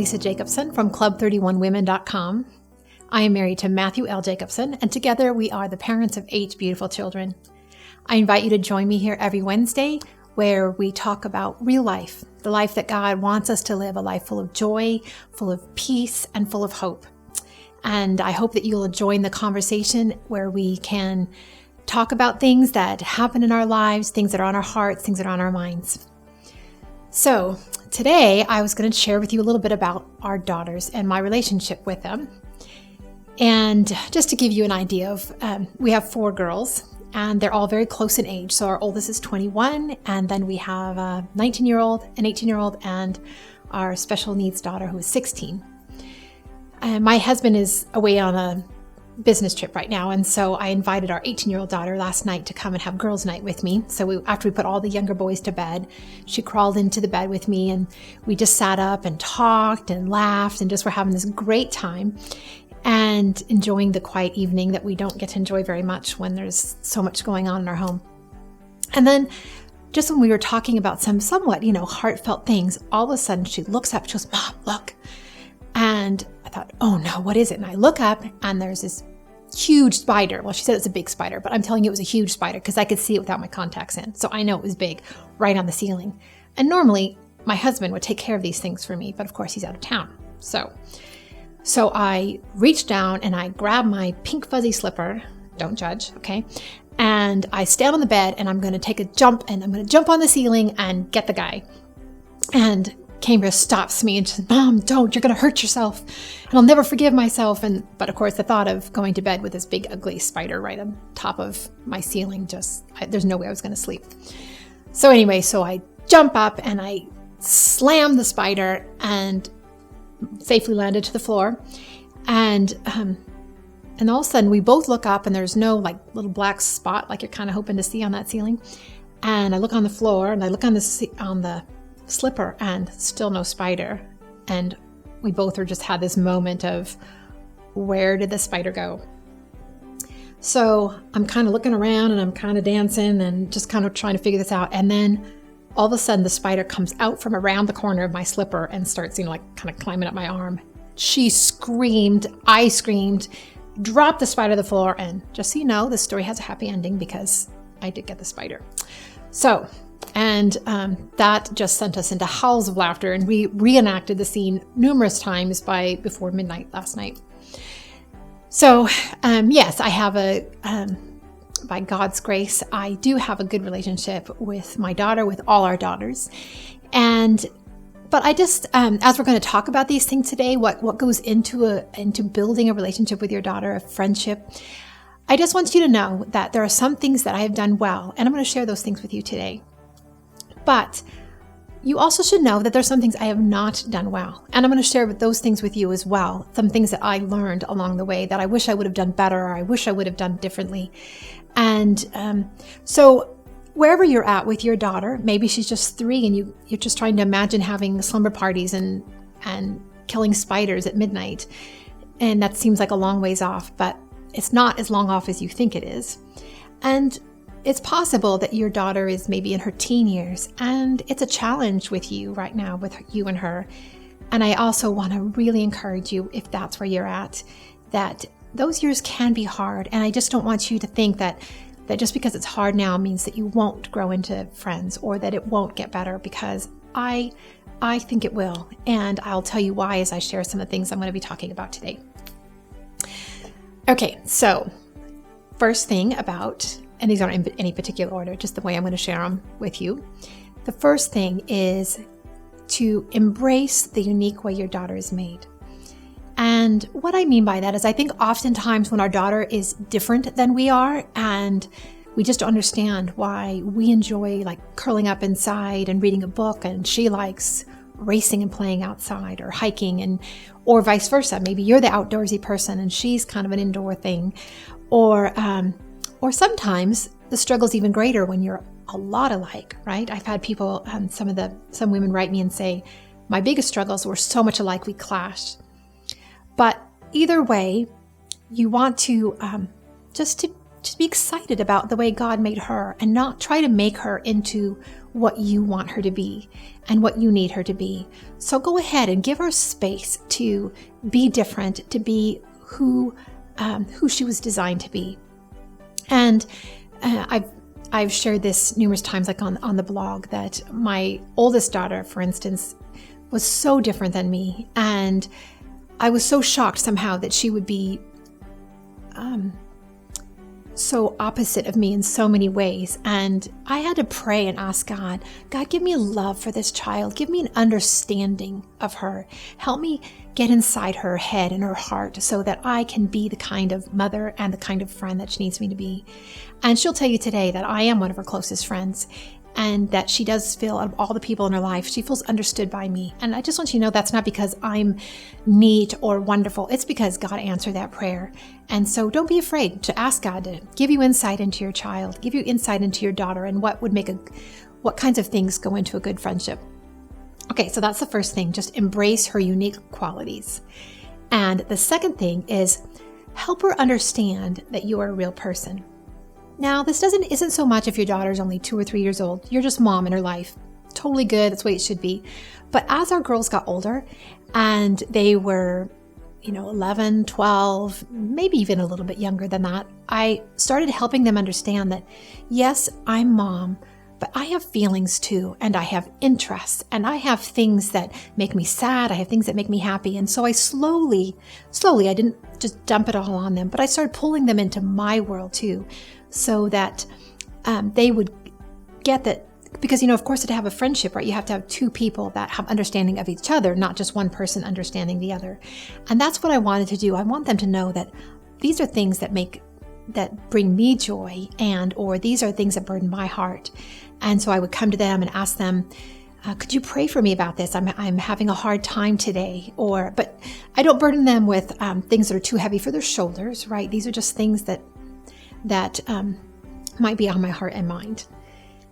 Lisa Jacobson from Club31Women.com. I am married to Matthew L. Jacobson, and together we are the parents of 8 beautiful children. I invite you to join me here every Wednesday where we talk about real life, the life that God wants us to live, a life full of joy, full of peace, and full of hope. And I hope that you'll join the conversation where we can talk about things that happen in our lives, things that are on our hearts, things that are on our minds. So today I was going to share with you a little bit about our daughters and my relationship with them. And just to give you an idea of, we have 4 girls and they're all very close in age. So our oldest is 21, and then we have a 19-year-old, an 18-year-old, and our special needs daughter who is 16. And my husband is away on a business trip right now, and so I invited our 18-year-old daughter last night to come and have girls' night with me. So after we put all the younger boys to bed, she crawled into the bed with me, and we just sat up and talked and laughed and just were having this great time and enjoying the quiet evening that we don't get to enjoy very much when there's so much going on in our home. And then just when we were talking about some somewhat, heartfelt things, all of a sudden she looks up, she goes, "Mom, look." And I thought, oh no, what is it? And I look up and there's this huge spider. Well, she said it's a big spider, but I'm telling you it was a huge spider because I could see it without my contacts in. So I know it was big, right on the ceiling. And normally my husband would take care of these things for me, but of course he's out of town. So I reached down and I grabbed my pink fuzzy slipper. Don't judge, okay? And I stand on the bed and I'm going to take a jump and I'm going to jump on the ceiling and get the guy. And Cambria stops me and she says, "Mom, don't, you're going to hurt yourself. And I'll never forgive myself." But of course, the thought of going to bed with this big, ugly spider right on top of my ceiling, there's no way I was going to sleep. So anyway, so I jump up and I slam the spider and safely landed to the floor. And all of a sudden, we both look up and there's no little black spot like you're kind of hoping to see on that ceiling. And I look on the floor and I look on the slipper and still no spider. And we both just had this moment of, where did the spider go? So I'm kind of looking around and I'm kind of dancing and just kind of trying to figure this out. And then all of a sudden the spider comes out from around the corner of my slipper and starts, kind of climbing up my arm. She screamed, I screamed, dropped the spider to the floor. And just so you know, this story has a happy ending because I did get the spider. So, and that just sent us into howls of laughter, and we reenacted the scene numerous times before midnight last night. So, yes, I have by God's grace, I do have a good relationship with my daughter, with all our daughters. But I just, as we're going to talk about these things today, what goes into building a relationship with your daughter, a friendship, I just want you to know that there are some things that I have done well, and I'm going to share those things with you today. But you also should know that there's some things I have not done well. And I'm going to share those things with you as well. Some things that I learned along the way that I wish I would have done better, or I wish I would have done differently. And so wherever you're at with your daughter, maybe she's just 3 and you're just trying to imagine having slumber parties and killing spiders at midnight. And that seems like a long ways off, but it's not as long off as you think it is. And it's possible that your daughter is maybe in her teen years, and it's a challenge with you right now, with you and her. And I also want to really encourage you, if that's where you're at, that those years can be hard. And I just don't want you to think that just because it's hard now means that you won't grow into friends or that it won't get better, because I think it will. And I'll tell you why as I share some of the things I'm going to be talking about today. Okay, so first thing about, and these aren't in any particular order, just the way I'm going to share them with you. The first thing is to embrace the unique way your daughter is made. And what I mean by that is I think oftentimes when our daughter is different than we are, and we just don't understand why we enjoy curling up inside and reading a book, and she likes racing and playing outside or hiking, or vice versa. Maybe you're the outdoorsy person and she's kind of an indoor thing. Or sometimes the struggle's even greater when you're a lot alike, right? I've had people, some women write me and say, my biggest struggles were so much alike we clashed. But either way, you want to just to just be excited about the way God made her and not try to make her into what you want her to be and what you need her to be. So go ahead and give her space to be different, to be who she was designed to be. And I've shared this numerous times, like on the blog, that my oldest daughter, for instance, was so different than me. And I was so shocked somehow that she would be so opposite of me in so many ways. And I had to pray and ask God, give me a love for this child. Give me an understanding of her. Help me get inside her head and her heart so that I can be the kind of mother and the kind of friend that she needs me to be. And she'll tell you today that I am one of her closest friends, and that she does feel, out of all the people in her life, she feels understood by me. And I just want you to know that's not because I'm neat or wonderful. It's because God answered that prayer. And so don't be afraid to ask God to give you insight into your child, give you insight into your daughter, and what kinds of things go into a good friendship. Okay, so that's the first thing. Just embrace her unique qualities. And the second thing is help her understand that you are a real person. Now, this isn't so much if your daughter's only 2 or 3 years old. You're just mom in her life. Totally good. That's the way it should be. But as our girls got older and they were, 11, 12, maybe even a little bit younger than that, I started helping them understand that, yes, I'm mom, but I have feelings too, and I have interests, and I have things that make me sad. I have things that make me happy. And so I slowly, I didn't just dump it all on them, but I started pulling them into my world too, so that they would get that. Because, of course, to have a friendship, right, you have to have two people that have understanding of each other, not just one person understanding the other. And that's what I wanted to do. I want them to know that these are things that bring me joy, or these are things that burden my heart. And so I would come to them and ask them, could you pray for me about this? I'm having a hard time today. But I don't burden them with things that are too heavy for their shoulders, right? These are just things that might be on my heart and mind.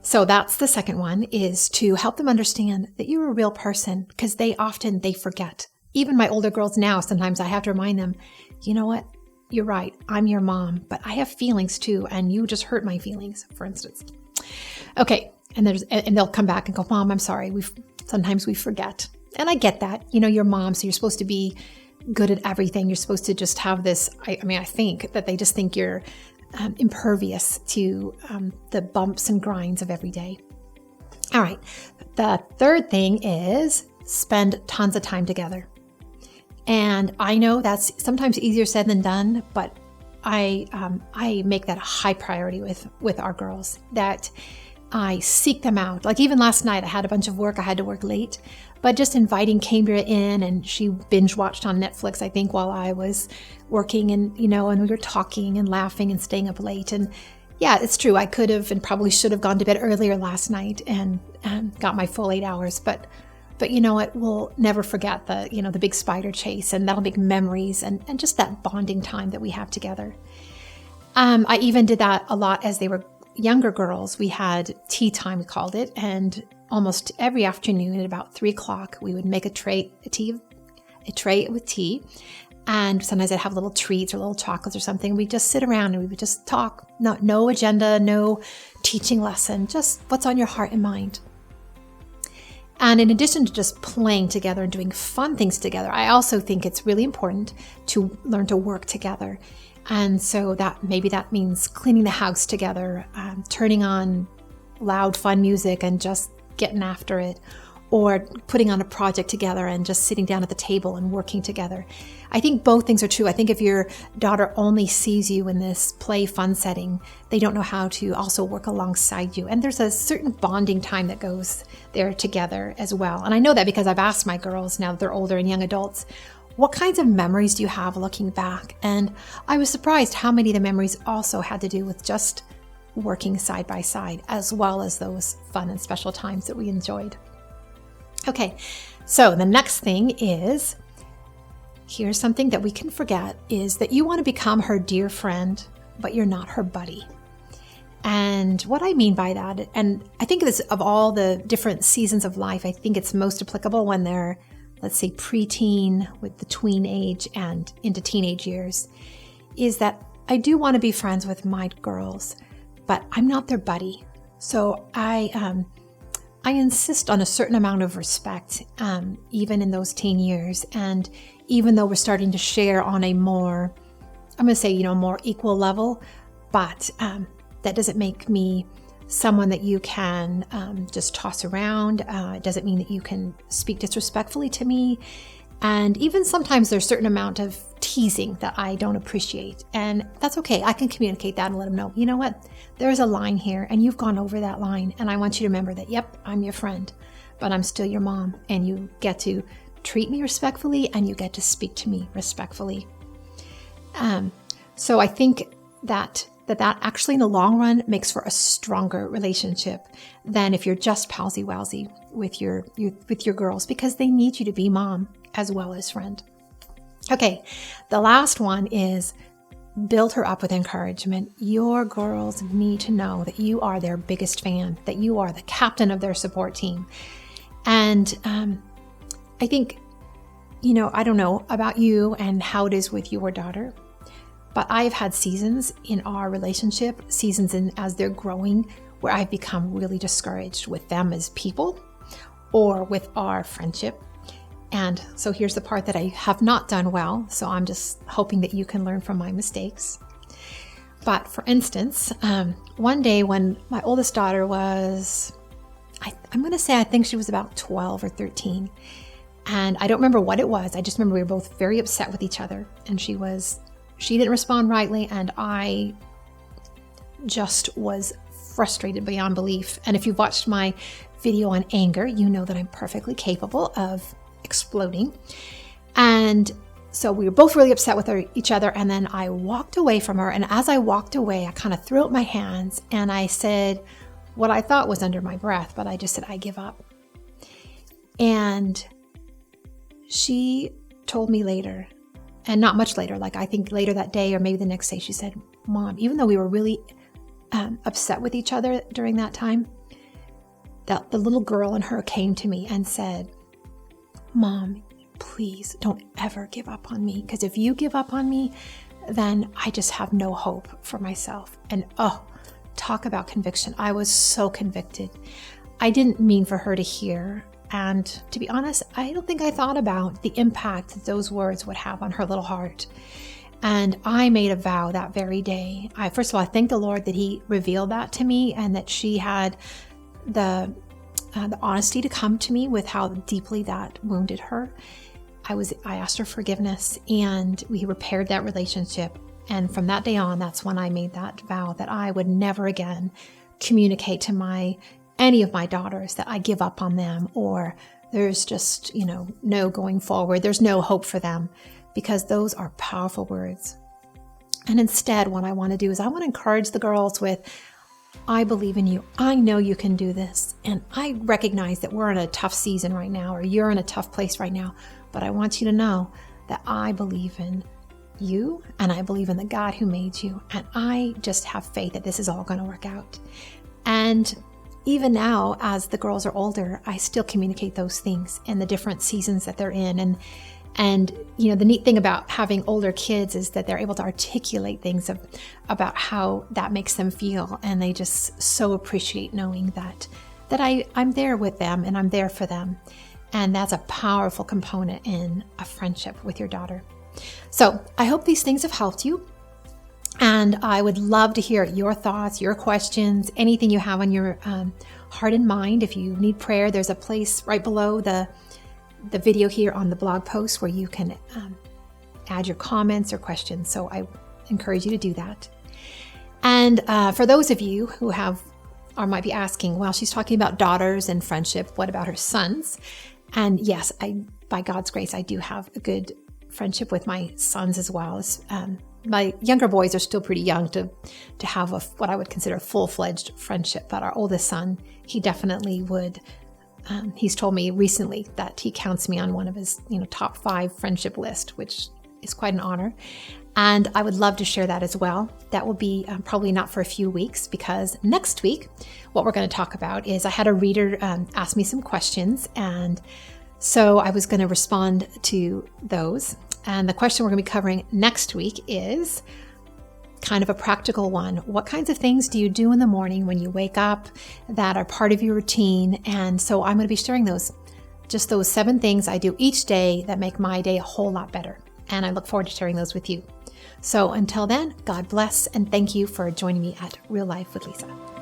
So that's the second one, is to help them understand that you're a real person, because they forget. Even my older girls now, sometimes I have to remind them, you know what? You're right. I'm your mom, but I have feelings too, and you just hurt my feelings, for instance. Okay. And they'll come back and go, Mom, I'm sorry. Sometimes we forget. And I get that. You're mom, so you're supposed to be good at everything. You're supposed to just have this. I think that they just think you're impervious to the bumps and grinds of every day. All right. The third thing is spend tons of time together. And I know that's sometimes easier said than done, but I make that a high priority with our girls, that I seek them out. Like even last night, I had a bunch of work. I had to work late, but just inviting Cambria in, and she binge watched on Netflix, I think, while I was working, and and we were talking and laughing and staying up late. And yeah, it's true. I could have and probably should have gone to bed earlier last night and got my full 8 hours. But you know what? We'll never forget the big spider chase, and that'll make memories and just that bonding time that we have together. I even did that a lot as they were younger girls. We had tea time, we called it, and almost every afternoon at about 3:00, we would make a tray with tea, and sometimes I'd have little treats or little chocolates or something. We'd just sit around and we would just talk. No agenda, no teaching lesson, just what's on your heart and mind. And in addition to just playing together and doing fun things together, I also think it's really important to learn to work together. And so that means cleaning the house together, turning on loud, fun music and just getting after it, or putting on a project together and just sitting down at the table and working together. I think both things are true. I think if your daughter only sees you in this play fun setting, they don't know how to also work alongside you. And there's a certain bonding time that goes there together as well. And I know that because I've asked my girls, now that they're older and young adults, what kinds of memories do you have looking back? And I was surprised how many of the memories also had to do with just working side by side, as well as those fun and special times that we enjoyed. Okay, so the next thing is, here's something that we can forget, is that you want to become her dear friend, but you're not her buddy. And what I mean by that, and I think this of all the different seasons of life, I think it's most applicable when they're, let's say, preteen with the tween age and into teenage years, is that I do want to be friends with my girls, but I'm not their buddy. So I insist on a certain amount of respect, even in those teen years. And even though we're starting to share on a more, I'm going to say, more equal level, but that doesn't make me someone that you can just toss around. It doesn't mean that you can speak disrespectfully to me. And even sometimes there's a certain amount of teasing that I don't appreciate. And that's okay. I can communicate that and let them know, you know what? There's a line here and you've gone over that line. And I want you to remember that, yep, I'm your friend, but I'm still your mom. And you get to treat me respectfully and you get to speak to me respectfully. So I think that actually in the long run makes for a stronger relationship than if you're just palsy-walsy with your girls, because they need you to be mom as well as friend. Okay, the last one is build her up with encouragement. Your girls need to know that you are their biggest fan, that you are the captain of their support team. And I think, I don't know about you and how it is with your daughter, but I've had seasons in our relationship, as they're growing, where I've become really discouraged with them as people or with our friendship. And so here's the part that I have not done well. So I'm just hoping that you can learn from my mistakes. But for instance, one day when my oldest daughter was, I'm going to say, I think she was about 12 or 13. And I don't remember what it was. I just remember we were both very upset with each other. And she didn't respond rightly. And I just was frustrated beyond belief. And if you've watched my video on anger, you know that I'm perfectly capable of exploding. And so we were both really upset with each other. And then I walked away from her. And as I walked away, I kind of threw up my hands and I said what I thought was under my breath, but I just said, I give up. And she told me later, and not much later, like I think later that day or maybe the next day, she said, Mom, even though we were really upset with each other during that time, that the little girl in her came to me and said, Mom, please don't ever give up on me. Because if you give up on me, then I just have no hope for myself. And talk about conviction. I was so convicted. I didn't mean for her to hear. And to be honest, I don't think I thought about the impact that those words would have on her little heart. And I made a vow that very day. First of all, I thank the Lord that He revealed that to me and that she had the honesty to come to me with how deeply that wounded her. I asked her forgiveness and we repaired that relationship. And from that day on, that's when I made that vow that I would never again communicate to any of my daughters that I give up on them or there's just, no going forward. There's no hope for them, because those are powerful words. And instead, what I want to do is I want to encourage the girls with, I believe in you. I know you can do this. And I recognize that we're in a tough season right now, or you're in a tough place right now. But I want you to know that I believe in you and I believe in the God who made you. And I just have faith that this is all going to work out. And even now, as the girls are older, I still communicate those things in the different seasons that they're in. And the neat thing about having older kids is that they're able to articulate things about how that makes them feel. And they just so appreciate knowing that I'm there with them and I'm there for them. And that's a powerful component in a friendship with your daughter. So I hope these things have helped you. And I would love to hear your thoughts, your questions, anything you have on your heart and mind. If you need prayer, there's a place right below the video here on the blog post where you can add your comments or questions. So I encourage you to do that. And for those of you who might be asking, well, she's talking about daughters and friendship. What about her sons? And yes, by God's grace, I do have a good friendship with my sons as well. My younger boys are still pretty young to have what I would consider a full-fledged friendship. But our oldest son, he definitely would. He's told me recently that he counts me on one of his top 5 friendship list, which is quite an honor. And I would love to share that as well. That will be probably not for a few weeks, because next week, what we're going to talk about is I had a reader ask me some questions. And so I was going to respond to those. And the question we're going to be covering next week is kind of a practical one. What kinds of things do you do in the morning when you wake up that are part of your routine? And so I'm going to be sharing those 7 things I do each day that make my day a whole lot better. And I look forward to sharing those with you. So until then, God bless and thank you for joining me at Real Life with Lisa.